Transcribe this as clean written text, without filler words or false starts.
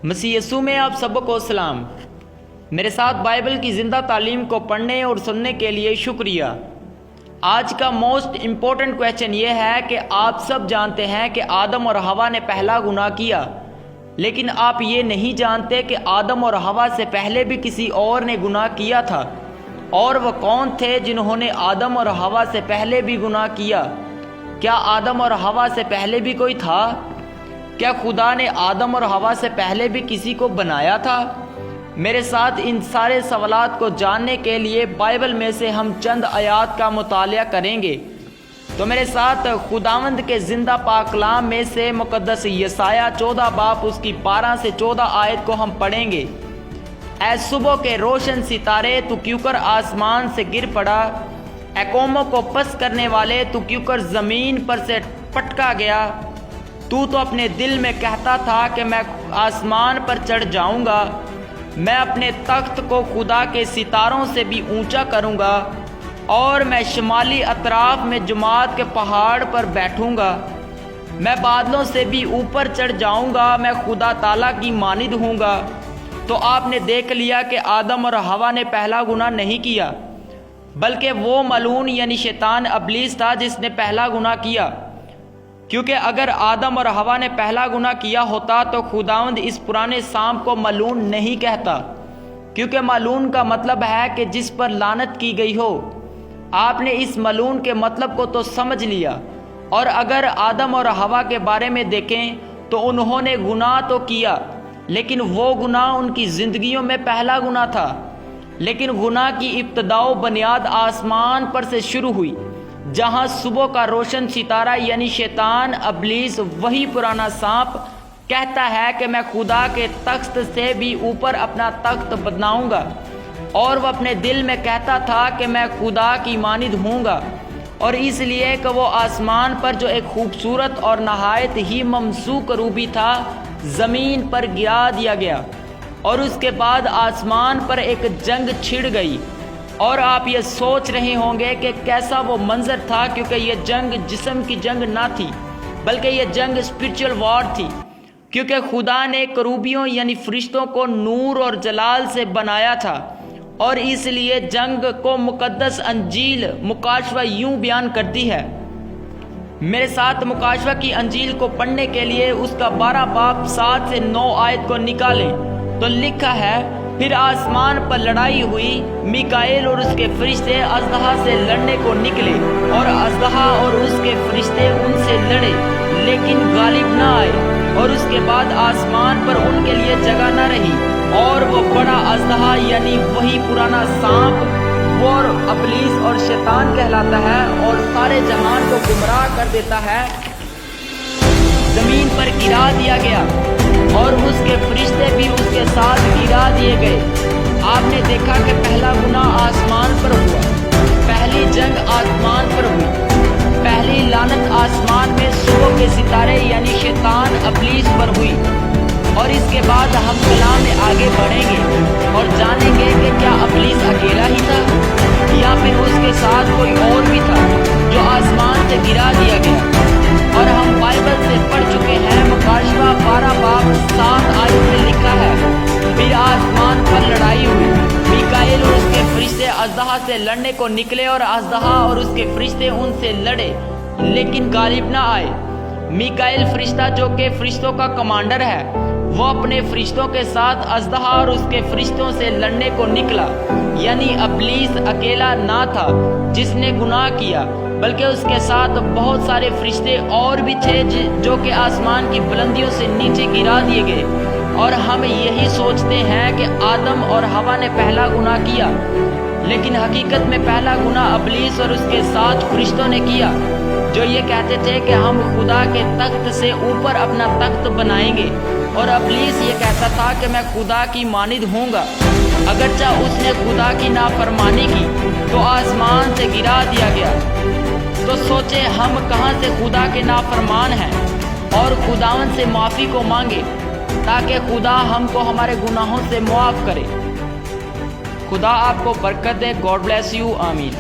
مسیح یسوع میں آپ سب کو سلام۔ میرے ساتھ بائبل کی زندہ تعلیم کو پڑھنے اور سننے کے لیے شکریہ۔ آج کا موسٹ امپورٹنٹ کویسچن یہ ہے کہ آپ سب جانتے ہیں کہ آدم اور حوا نے پہلا گناہ کیا، لیکن آپ یہ نہیں جانتے کہ آدم اور حوا سے پہلے بھی کسی اور نے گناہ کیا تھا، اور وہ کون تھے جنہوں نے آدم اور حوا سے پہلے بھی گناہ کیا؟ کیا آدم اور حوا سے پہلے بھی کوئی تھا؟ کیا خدا نے آدم اور حوا سے پہلے بھی کسی کو بنایا تھا؟ میرے ساتھ ان سارے سوالات کو جاننے کے لیے بائبل میں سے ہم چند آیات کا مطالعہ کریں گے۔ تو میرے ساتھ خداوند کے زندہ پاک کلام میں سے مقدس یسایہ 14 باب اس کی 12 سے 14 آیت کو ہم پڑھیں گے۔ اے صبح کے روشن ستارے، تو کیوں کر آسمان سے گر پڑا؟ اے قوموں کو پس کرنے والے، تو کیوں کر زمین پر سے پٹکا گیا؟ تو اپنے دل میں کہتا تھا کہ میں آسمان پر چڑھ جاؤں گا، میں اپنے تخت کو خدا کے ستاروں سے بھی اونچا کروں گا، اور میں شمالی اطراف میں جماعت کے پہاڑ پر بیٹھوں گا، میں بادلوں سے بھی اوپر چڑھ جاؤں گا، میں خدا تعالیٰ کی مانند ہوں گا۔ تو آپ نے دیکھ لیا کہ آدم اور حوا نے پہلا گناہ نہیں کیا، بلکہ وہ ملعون یعنی شیطان ابلیس تھا جس نے پہلا گناہ کیا، کیونکہ اگر آدم اور حوا نے پہلا گناہ کیا ہوتا تو خداوند اس پرانے سانپ کو ملعون نہیں کہتا، کیونکہ ملعون کا مطلب ہے کہ جس پر لعنت کی گئی ہو۔ آپ نے اس ملعون کے مطلب کو تو سمجھ لیا۔ اور اگر آدم اور حوا کے بارے میں دیکھیں تو انہوں نے گناہ تو کیا، لیکن وہ گناہ ان کی زندگیوں میں پہلا گناہ تھا۔ لیکن گناہ کی ابتدا و بنیاد آسمان پر سے شروع ہوئی، جہاں صبح کا روشن ستارہ یعنی شیطان ابلیس، وہی پرانا سانپ، کہتا ہے کہ میں خدا کے تخت سے بھی اوپر اپنا تخت بناؤں گا، اور وہ اپنے دل میں کہتا تھا کہ میں خدا کی مانند ہوں گا، اور اس لیے کہ وہ آسمان پر جو ایک خوبصورت اور نہایت ہی ممسوک روبی تھا، زمین پر گرا دیا گیا، اور اس کے بعد آسمان پر ایک جنگ چھڑ گئی۔ اور آپ یہ سوچ رہے ہوں گے کہ کیسا وہ منظر تھا، کیونکہ یہ جنگ جسم کی جنگ نہ تھی، بلکہ یہ جنگ اسپرچل وار تھی، کیونکہ خدا نے کروبیوں یعنی فرشتوں کو نور اور جلال سے بنایا تھا، اور اس لیے جنگ کو مقدس انجیل مکاشفہ یوں بیان کرتی ہے۔ میرے ساتھ مکاشفہ کی انجیل کو پڑھنے کے لیے اس کا 12 باب 7 سے 9 آیت کو نکالیں تو لکھا ہے، پھر آسمان پر لڑائی ہوئی، میکائیل اور اس کے فرشتے اژدہا سے لڑنے کو نکلے، اور اژدہا اور اس کے فرشتے ان سے لڑے، لیکن غالب نہ آئے، اور اس کے بعد آسمان پر ان کے لیے جگہ نہ رہی، اور وہ بڑا اژدہا یعنی وہی پرانا سانپ، وہ ابلیس اور شیطان کہلاتا ہے، اور سارے جہان کو گمراہ کر دیتا ہے، زمین پر گرا دیا گیا، اور اس کے فرشتے بھی اس کے ساتھ گرا دیے گئے۔ آپ نے دیکھا کہ پہلا گناہ آسمان پر ہوا، پہلی جنگ آسمان پر ہوئی، پہلی لعنت آسمان میں صبح کے ستارے یعنی شیطان ابلیس پر ہوئی۔ اور اس کے بعد ہم کلام میں آگے بڑھیں گے اور جانیں گے کہ کیا ابلیس اکیلا ہی تھا، یا پھر اس کے ساتھ کوئی اور بھی تھا جو آسمان سے گرا دیا گیا۔ اور ہم بائبل سے پڑھ چکے ہیں، مکاشفہ 12 باب 7 آیت میں لکھا ہے، پھر آسمان پر لڑائی ہوئی، میکائیل اور اس کے فرشتے اژدہا سے لڑنے کو نکلے، اور اژدہا اور اس کے فرشتے ان سے لڑے، لیکن غالب نہ آئے۔ میکائیل فرشتہ جو کہ فرشتوں کا کمانڈر ہے، وہ اپنے فرشتوں کے ساتھ اژدہا اور اس کے فرشتوں سے لڑنے کو نکلا، یعنی ابلیس اکیلا نہ تھا جس نے گناہ کیا، بلکہ اس کے ساتھ بہت سارے فرشتے اور بھی تھے جو کہ آسمان کی بلندیوں سے نیچے گرا دیے گئے۔ اور ہم یہی سوچتے ہیں کہ آدم اور حوا نے پہلا گناہ کیا، لیکن حقیقت میں پہلا گناہ ابلیس اور اس کے ساتھ فرشتوں نے کیا، جو یہ کہتے تھے کہ ہم خدا کے تخت سے اوپر اپنا تخت بنائیں گے، اور ابلیس یہ کہتا تھا کہ میں خدا کی مانند ہوں گا۔ اگرچہ اس نے خدا کی نافرمانی کی تو آسمان سے گرا دیا گیا۔ تو سوچے ہم کہاں سے خدا کے نافرمان ہیں، اور خداوند سے معافی کو مانگے تاکہ خدا ہم کو ہمارے گناہوں سے معاف کرے۔ خدا آپ کو برکت دے۔ God bless you. آمین۔